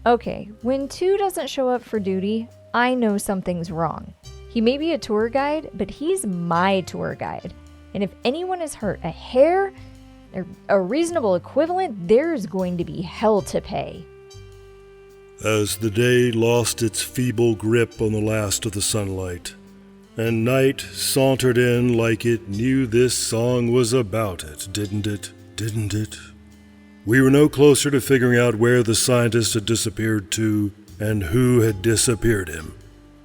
Okay, when 2 doesn't show up for duty, I know something's wrong. He may be a tour guide, but he's my tour guide. And if anyone is hurt a hair, or a reasonable equivalent, there's going to be hell to pay. As the day lost its feeble grip on the last of the sunlight, and night sauntered in like it knew this song was about it, didn't it? Didn't it? We were no closer to figuring out where the scientist had disappeared to and who had disappeared him.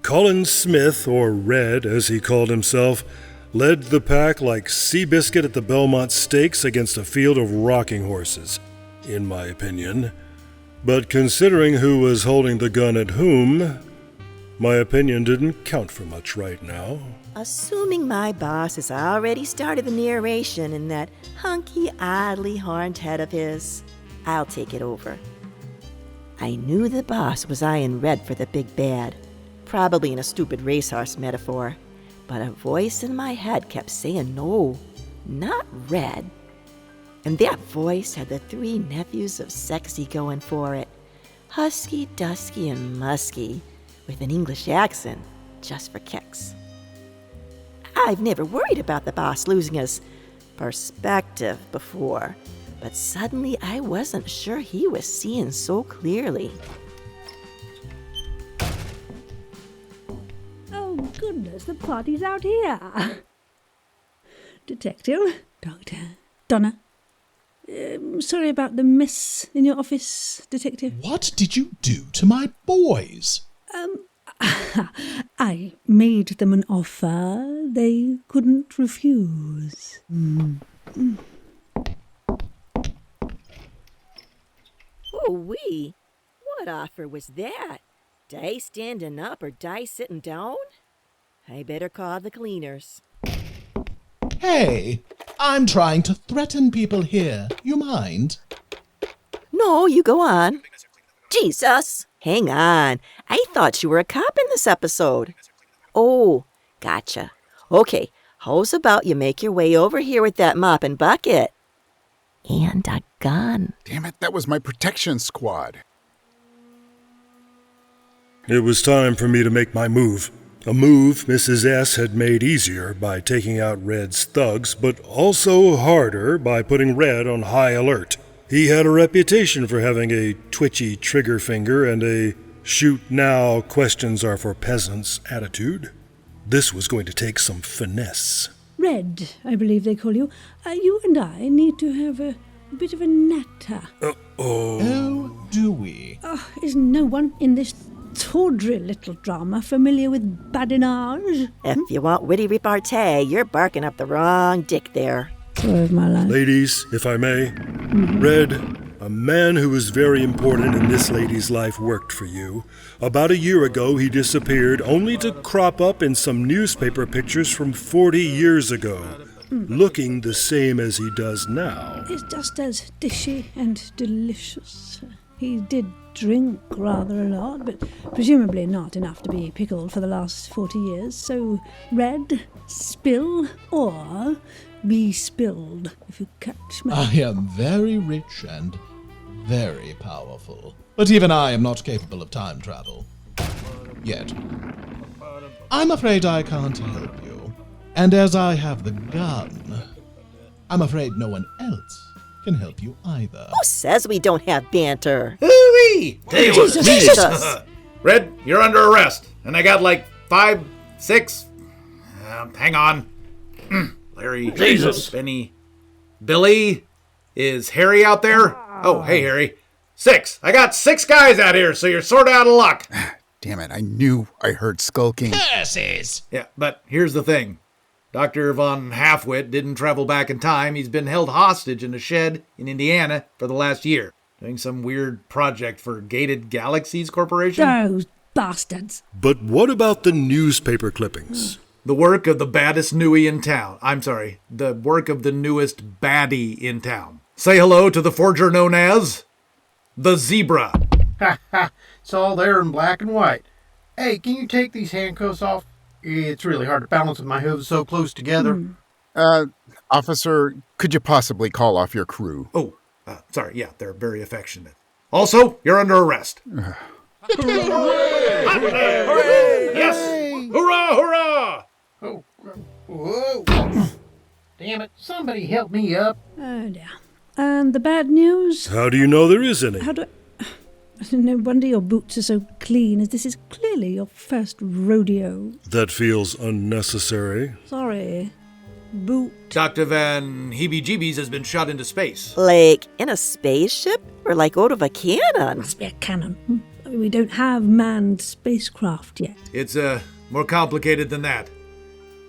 Colin Smith, or Red as he called himself, led the pack like Seabiscuit at the Belmont Stakes against a field of rocking horses, in my opinion. But considering who was holding the gun at whom, my opinion didn't count for much right now. Assuming my boss has already started the narration in that hunky, oddly horned head of his, I'll take it over. I knew the boss was eyeing Red for the big bad, probably in a stupid racehorse metaphor, but a voice in my head kept saying no, not Red. And that voice had the 3 nephews of Sexy going for it, husky, dusky, and musky, with an English accent, just for kicks. I've never worried about the boss losing his perspective before, but suddenly I wasn't sure he was seeing so clearly. Oh, goodness, the party's out here. Detective, Doctor, Donna. Sorry about the mess in your office, Detective. What did you do to my boys? I made them an offer they couldn't refuse. Oh-wee, what offer was that? Die standing up or die sitting down? I better call the cleaners. Hey, I'm trying to threaten people here. You mind? No, you go on. Jesus! Hang on. I thought you were a cop in this episode. Oh, gotcha. Okay, how's about you make your way over here with that mop and bucket? And a gun. Damn it, that was my protection squad. It was time for me to make my move. A move Mrs. S had made easier by taking out Red's thugs, but also harder by putting Red on high alert. He had a reputation for having a twitchy trigger finger and a shoot now, questions are for peasants attitude. This was going to take some finesse. Red, I believe they call you. You and I need to have a bit of a natter. Oh, do we? Is no one in this tawdry little drama familiar with badinage? If you want witty repartee, you're barking up the wrong dick there. Story of my life. Ladies, if I may, Red, a man who was very important in this lady's life worked for you. About a year ago, he disappeared, only to crop up in some newspaper pictures from 40 years ago, looking the same as he does now. It's just as dishy and delicious. He did drink rather a lot, but presumably not enough to be pickled for the last 40 years. So, Red, spill or be spilled, if you catch me. I am very rich and very powerful. But even I am not capable of time travel. Yet. I'm afraid I can't help you. And as I have the gun, I'm afraid no one else can help you either. Who says we don't have banter? Hooey! Jesus! Red, you're under arrest. And I got like 5, 6... hang on. Larry. Jesus. Benny. Billy. Is Harry out there? Oh, hey, Harry. 6. I got 6 guys out here, so you're sort of out of luck. Damn it, I knew I heard skulking. Curses! Yeah, but here's the thing. Dr. Von Halfwit didn't travel back in time. He's been held hostage in a shed in Indiana for the last year, doing some weird project for Gated Galaxies Corporation. Those bastards. But what about the newspaper clippings? The work of the baddest newie in town. I'm sorry, the work of the newest baddie in town. Say hello to the forger known as the Zebra. Ha ha, it's all there in black and white. Hey, can you take these handcuffs off? It's really hard to balance with my hooves so close together. Officer, could you possibly call off your crew? Oh, sorry, yeah, they're very affectionate. Also, you're under arrest. Yes! Hurrah, hurrah! Oh, whoa. Damn it, somebody help me up. Oh dear. And the bad news? How do you know there is any? How do I... No wonder your boots are so clean, as this is clearly your first rodeo. That feels unnecessary. Sorry. Boot. Dr. Van Heebie-Jeebies has been shot into space. Like in a spaceship? Or like out of a cannon? Must be a cannon. I mean, we don't have manned spacecraft yet. It's, more complicated than that.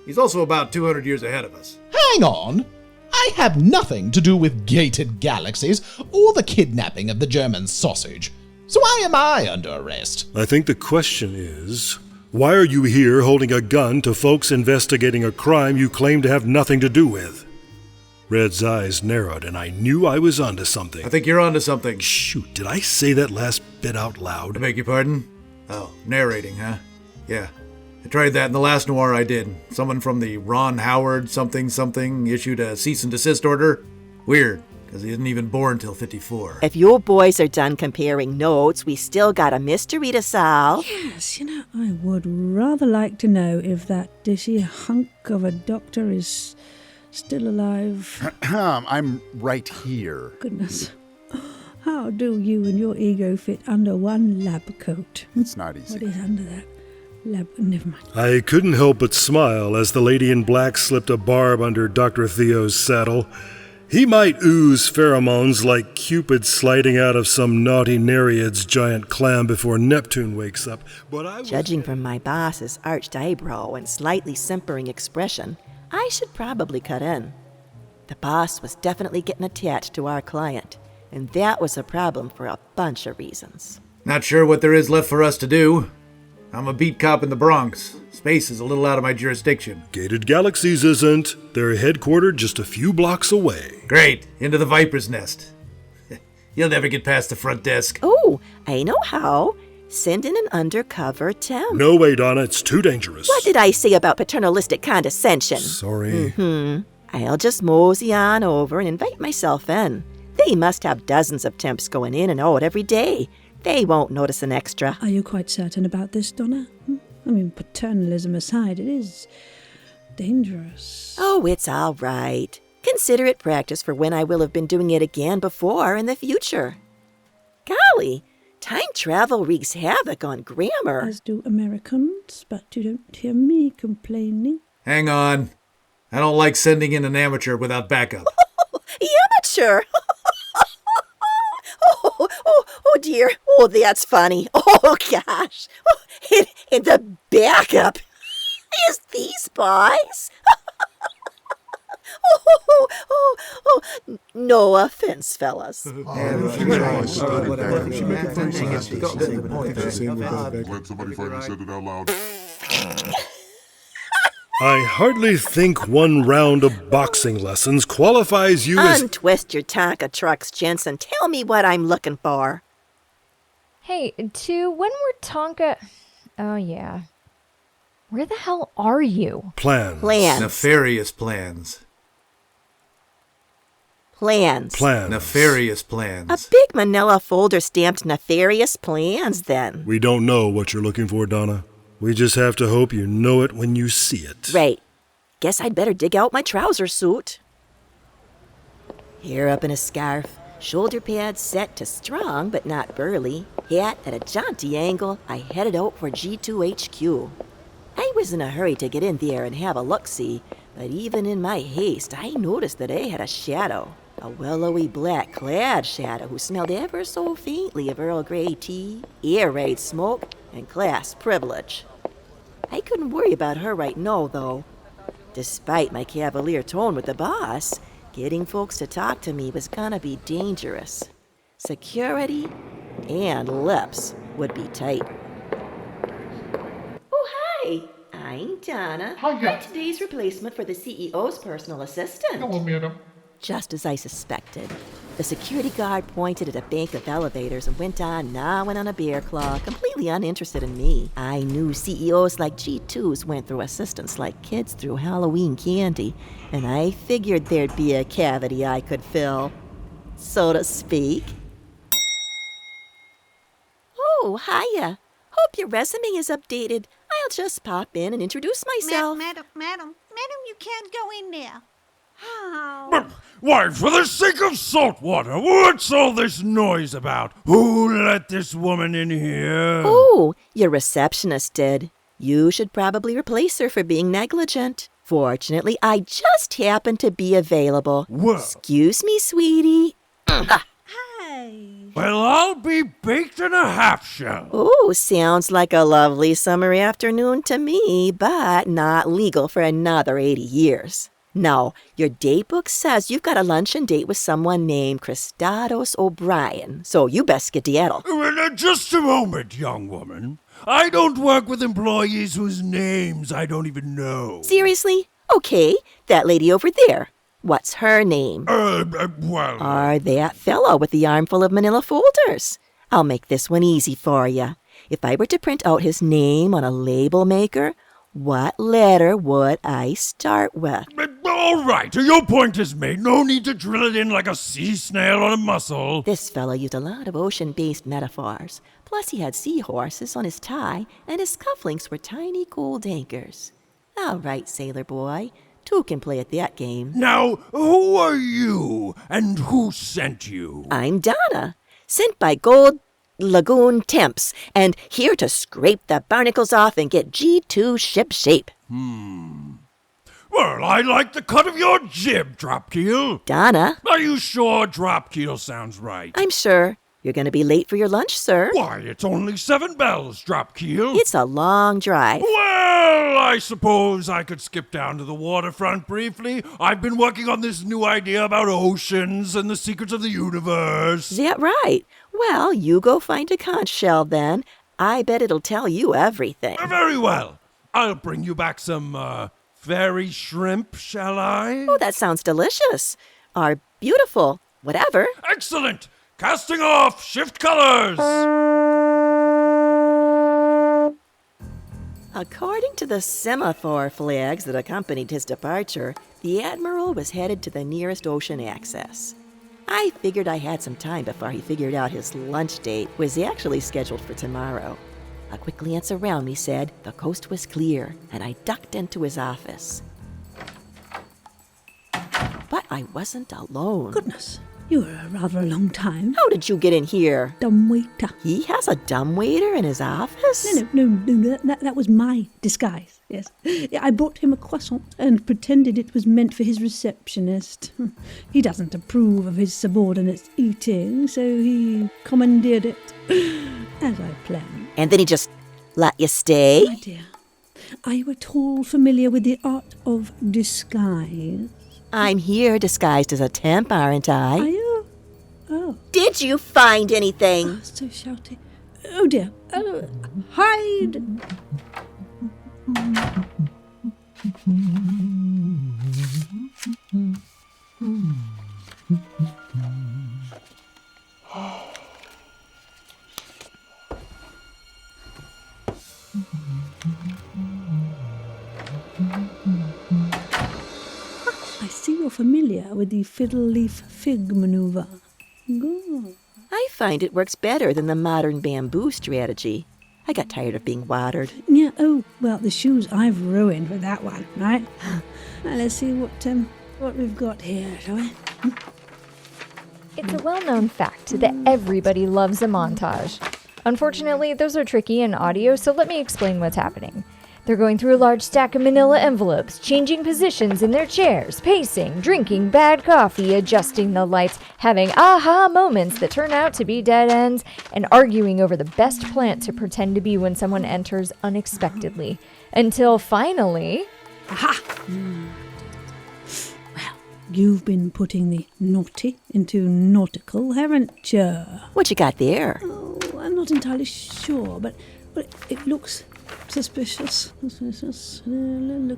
He's also about 200 years ahead of us. Hang on! I have nothing to do with gated galaxies or the kidnapping of the German sausage. So why am I under arrest? I think the question is, why are you here holding a gun to folks investigating a crime you claim to have nothing to do with? Red's eyes narrowed, and I knew I was onto something. I think you're onto something. Shoot, did I say that last bit out I loud? beg your pardon? Oh, narrating, huh? Yeah. I tried that in the last noir I did. Someone from the Ron Howard something issued a cease and desist order. Weird, because he isn't even born till 54. If you boys are done comparing notes, we still got a mystery to solve. Yes, I would rather like to know if that dishy hunk of a doctor is still alive. I'm right here. Goodness. How do you and your ego fit under one lab coat? It's not What easy. is under that lab? Never mind. I couldn't help but smile as the lady in black slipped a barb under Dr. Theo's saddle. He might ooze pheromones like Cupid sliding out of some naughty nereid's giant clam before Neptune wakes up, but I was... Judging from my boss's arched eyebrow and slightly simpering expression, I should probably cut in. The boss was definitely getting attached to our client, and that was a problem for a bunch of reasons. Not sure what there is left for us to do. I'm a beat cop in the Bronx. Space is a little out of my jurisdiction. Gated Galaxies isn't. They're headquartered just a few blocks away. Great, into the Viper's Nest. You'll never get past the front desk. Oh, I know how. Send in an undercover temp. No way, Donna, it's too dangerous. What did I say about paternalistic condescension? Sorry. I'll just mosey on over and invite myself in. They must have dozens of temps going in and out every day. They won't notice an extra. Are you quite certain about this, Donna? I mean, paternalism aside, it is dangerous. Oh, it's all right. Consider it practice for when I will have been doing it again before in the future. Golly, time travel wreaks havoc on grammar. As do Americans, but you don't hear me complaining. Hang on. I don't like sending in an amateur without backup. Amateur! Oh dear. Oh, that's funny. Oh gosh. And the backup is these boys. No offense, fellas. Let somebody finally said it out loud. I hardly think one round of boxing lessons qualifies you as... Untwist your Tonka trucks, Jensen. Tell me what I'm looking for. Hey, when we're Tonka... Oh, yeah. Where the hell are you? Plans. Nefarious plans. A Nefarious plans. big manila folder stamped nefarious plans, then. We don't know what you're looking for, Donna. We just have to hope you know it when you see it. Right. Guess I'd better dig out my trouser suit. Hair up in a scarf, shoulder pads set to strong but not burly, hat at a jaunty angle, I headed out for G2HQ. I was in a hurry to get in there and have a look-see, but even in my haste, I noticed that I had a shadow. A willowy black-clad shadow who smelled ever so faintly of Earl Grey tea, air raid smoke, and class privilege. I couldn't worry about her right now, though. Despite my cavalier tone with the boss, getting folks to talk to me was gonna be dangerous. Security and lips would be tight. Oh, hi! I'm Donna. I'm today's replacement for the CEO's personal assistant. Hello, madam. Just as I suspected. The security guard pointed at a bank of elevators and went on gnawing on a bear claw, completely uninterested in me. I knew CEOs like G2s went through assistants like kids through Halloween candy, and I figured there'd be a cavity I could fill, so to speak. Oh, hiya. Hope your resume is updated. I'll just pop in and introduce myself. Madam, you can't go in there. How? Why, for the sake of salt water, what's all this noise about? Who let this woman in here? Oh, your receptionist did. You should probably replace her for being negligent. Fortunately, I just happened to be available. Well. Excuse me, sweetie. Hi. Well, I'll be baked in a half-shell. Oh, sounds like a lovely summer afternoon to me, but not legal for another 80 years. No, your date book says you've got a luncheon date with someone named Christados O'Brien, so you best skedaddle. Just a moment, young woman. I don't work with employees whose names I don't even know. Seriously? Okay, that lady over there. What's her name? Well... Or that fellow with the armful of manila folders. I'll make this one easy for you. If I were to print out his name on a label maker, what letter would I start with? All right, your point is made. No need to drill it in like a sea snail on a mussel. This fellow used a lot of ocean-based metaphors. Plus, he had seahorses on his tie, and his cufflinks were tiny gold anchors. All right, sailor boy. Two can play at that game. Now, who are you, and who sent you? I'm Donna, sent by Gold Lagoon Temps, and here to scrape the barnacles off and get G2 ship shape. Well, I like the cut of your jib, Dropkeel. Donna? Are you sure Dropkeel sounds right? I'm sure. You're going to be late for your lunch, sir. Why, it's only 7 bells, Dropkeel. It's a long drive. Well, I suppose I could skip down to the waterfront briefly. I've been working on this new idea about oceans and the secrets of the universe. Is that right? Well, you go find a conch shell then. I bet it'll tell you everything. Very well. I'll bring you back some, fairy shrimp, shall I? Oh, that sounds delicious. Or beautiful. Whatever. Excellent! Casting off! Shift colors! According to the semaphore flags that accompanied his departure, the Admiral was headed to the nearest ocean access. I figured I had some time before he figured out his lunch date was actually scheduled for tomorrow. A quick glance around me said the coast was clear, and I ducked into his office. But I wasn't alone. Goodness, you were rather a long time. How did you get in here? Dumbwaiter. He has a dumbwaiter in his office? No, that was my disguise, yes. I brought him a croissant and pretended it was meant for his receptionist. He doesn't approve of his subordinates eating, so he commandeered it, as I planned. And then he just let you stay? My dear, are you at all familiar with the art of disguise? I'm here disguised as a temp, aren't I? Are you? Oh. Did you find anything? Oh, so shouty. Oh dear. Oh, hide! I see you're familiar with the fiddle leaf fig maneuver. Good. I find it works better than the modern bamboo strategy. I got tired of being watered. Yeah, oh, well, the shoes I've ruined with that one, right? Now, let's see what we've got here, shall we? It's a well-known fact that everybody loves a montage. Unfortunately, those are tricky in audio, so let me explain what's happening. They're going through a large stack of manila envelopes, changing positions in their chairs, pacing, drinking bad coffee, adjusting the lights, having aha moments that turn out to be dead ends, and arguing over the best plant to pretend to be when someone enters unexpectedly. Until finally... Aha! Well, you've been putting the naughty into nautical, haven't you? What you got there? Oh, I'm not entirely sure, but it looks... suspicious. Looks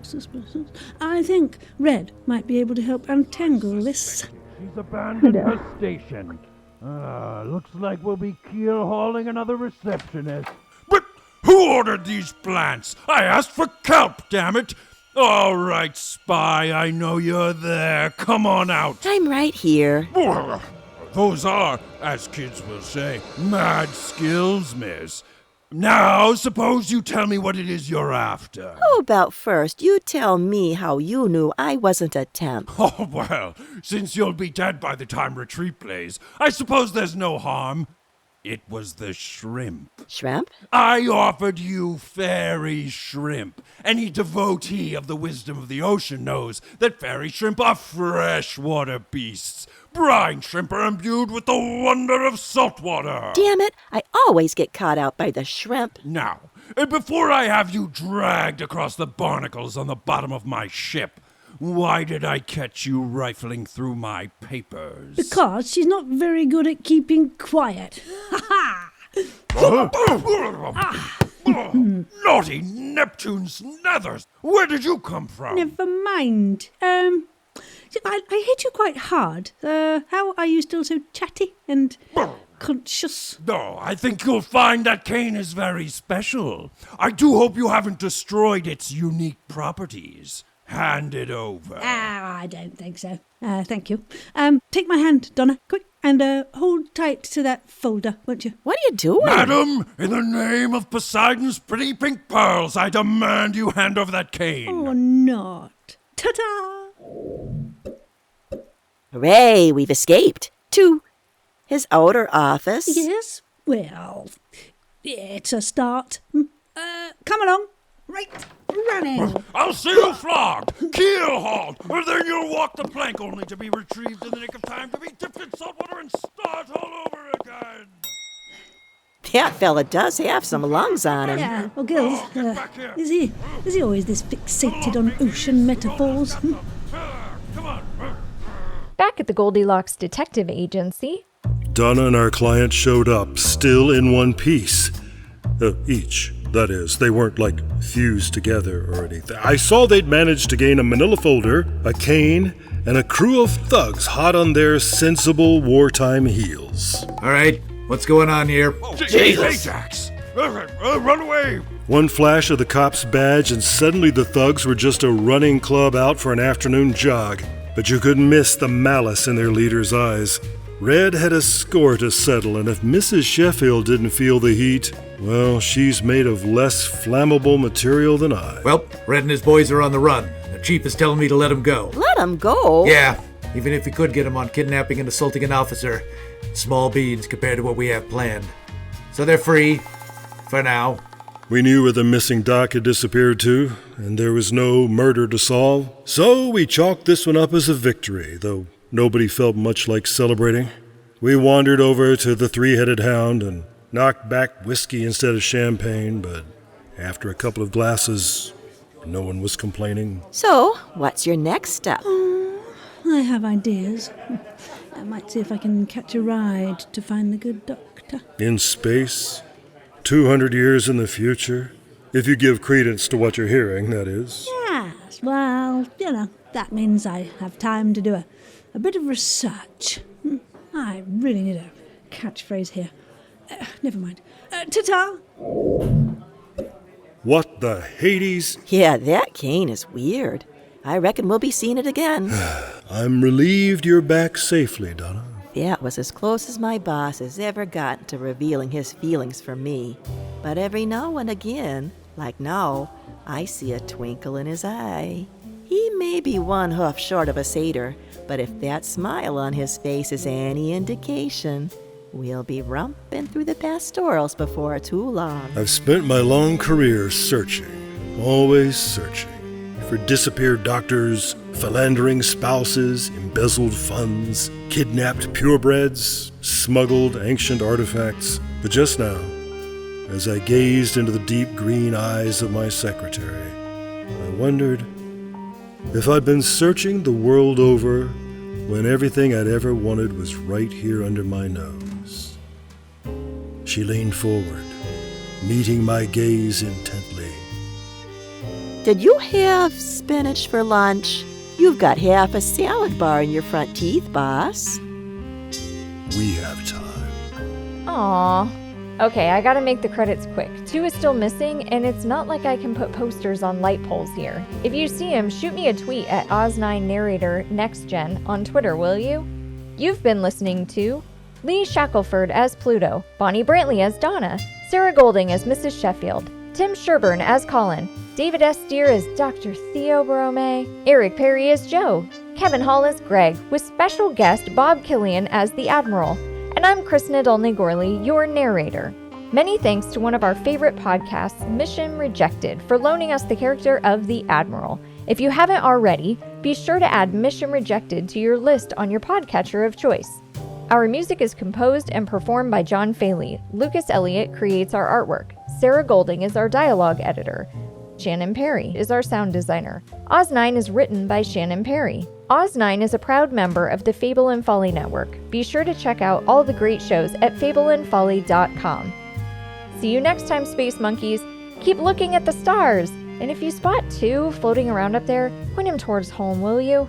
suspicious. I think Red might be able to help untangle this. She's abandoned her station. Looks like we'll be keel hauling another receptionist. But who ordered these plants? I asked for kelp, damn it! All right, spy, I know you're there. Come on out. I'm right here. those are, as kids will say, mad skills, miss. Now, suppose you tell me what it is you're after. How about first you tell me how you knew I wasn't a temp? Oh, well, since you'll be dead by the time retreat plays, I suppose there's no harm. It was the shrimp. Shrimp? I offered you fairy shrimp. Any devotee of the wisdom of the ocean knows that fairy shrimp are freshwater beasts. Brine shrimp are imbued with the wonder of salt water. Damn it, I always get caught out by the shrimp. Now, before I have you dragged across the barnacles on the bottom of my ship, why did I catch you rifling through my papers? Because she's not very good at keeping quiet. Ha ha! Naughty Neptune's nethers! Where did you come from? Never mind. I hit you quite hard. How are you still so chatty and conscious? No, I think you'll find that cane is very special. I do hope you haven't destroyed its unique properties. Hand it over. I don't think so. Thank you. Take my hand, Donna, quick, and hold tight to that folder, won't you? What are you doing? Madam, in the name of Poseidon's pretty pink pearls, I demand you hand over that cane. Or not. Ta-ta! Hooray, we've escaped. To his outer office? Yes? Well, it's a start. Come along. Right, running. I'll see you flogged, keel hauled, and then you'll walk the plank only to be retrieved in the nick of time to be dipped in salt water and start all over again. That fella does have some lungs on him. Yeah, well, Gills, is he always this fixated on ocean metaphors? Come on. Back at the Goldilocks Detective Agency. Donna and our client showed up, still in one piece. Each. That is, they weren't, like, fused together or anything. I saw they'd managed to gain a manila folder, a cane, and a crew of thugs hot on their sensible wartime heels. All right, what's going on here? Jesus! Ajax! Run away! One flash of the cop's badge, and suddenly the thugs were just a running club out for an afternoon jog. But you couldn't miss the malice in their leader's eyes. Red had a score to settle, and if Mrs. Sheffield didn't feel the heat, well, she's made of less flammable material than I. Well, Red and his boys are on the run. The chief is telling me to let him go. Let him go? Yeah, even if we could get him on kidnapping and assaulting an officer. Small beans compared to what we have planned. So they're free, for now. We knew where the missing doc had disappeared to, and there was no murder to solve. So we chalked this one up as a victory, though nobody felt much like celebrating. We wandered over to the Three-Headed Hound and knocked back whiskey instead of champagne, but after a couple of glasses, no one was complaining. So, what's your next step? I have ideas. I might see if I can catch a ride to find the good doctor. In space, 200 years in the future, if you give credence to what you're hearing, that is. Yes, well, that means I have time to do a bit of research. I really need a catchphrase here. Never mind. Ta-ta! What the Hades? Yeah, that cane is weird. I reckon we'll be seeing it again. I'm relieved you're back safely, Donna. That was as close as my boss has ever gotten to revealing his feelings for me. But every now and again, like now, I see a twinkle in his eye. He may be one hoof short of a satyr, but if that smile on his face is any indication, we'll be romping through the pastorals before too long. I've spent my long career searching, always searching, for disappeared doctors, philandering spouses, embezzled funds, kidnapped purebreds, smuggled ancient artifacts. But just now, as I gazed into the deep green eyes of my secretary, I wondered if I'd been searching the world over when everything I'd ever wanted was right here under my nose. She leaned forward, meeting my gaze intently. Did you have spinach for lunch? You've got half a salad bar in your front teeth, boss. We have time. Aww. Okay, I gotta make the credits quick. 2 is still missing, and it's not like I can put posters on light poles here. If you see him, shoot me a tweet at Oz9Narrator NextGen on Twitter, will you? You've been listening to Lee Shackleford as Pluto, Bonnie Brantley as Donna, Sarah Golding as Mrs. Sheffield, Tim Sherburn as Colin, David S. Deere as Dr. Theo Bromae, Eric Perry as Joe, Kevin Hall as Greg, with special guest Bob Killian as the Admiral, and I'm Chris Nadolny-Gorley, your narrator. Many thanks to one of our favorite podcasts, Mission Rejected, for loaning us the character of the Admiral. If you haven't already, be sure to add Mission Rejected to your list on your podcatcher of choice. Our music is composed and performed by John Faley. Lucas Elliott creates our artwork. Sarah Golding is our dialogue editor. Shannon Perry is our sound designer. Oz9 is written by Shannon Perry. Oz9 is a proud member of the Fable and Folly Network. Be sure to check out all the great shows at fableandfolly.com. See you next time, Space Monkeys. Keep looking at the stars. And if you spot two floating around up there, point them towards home, will you?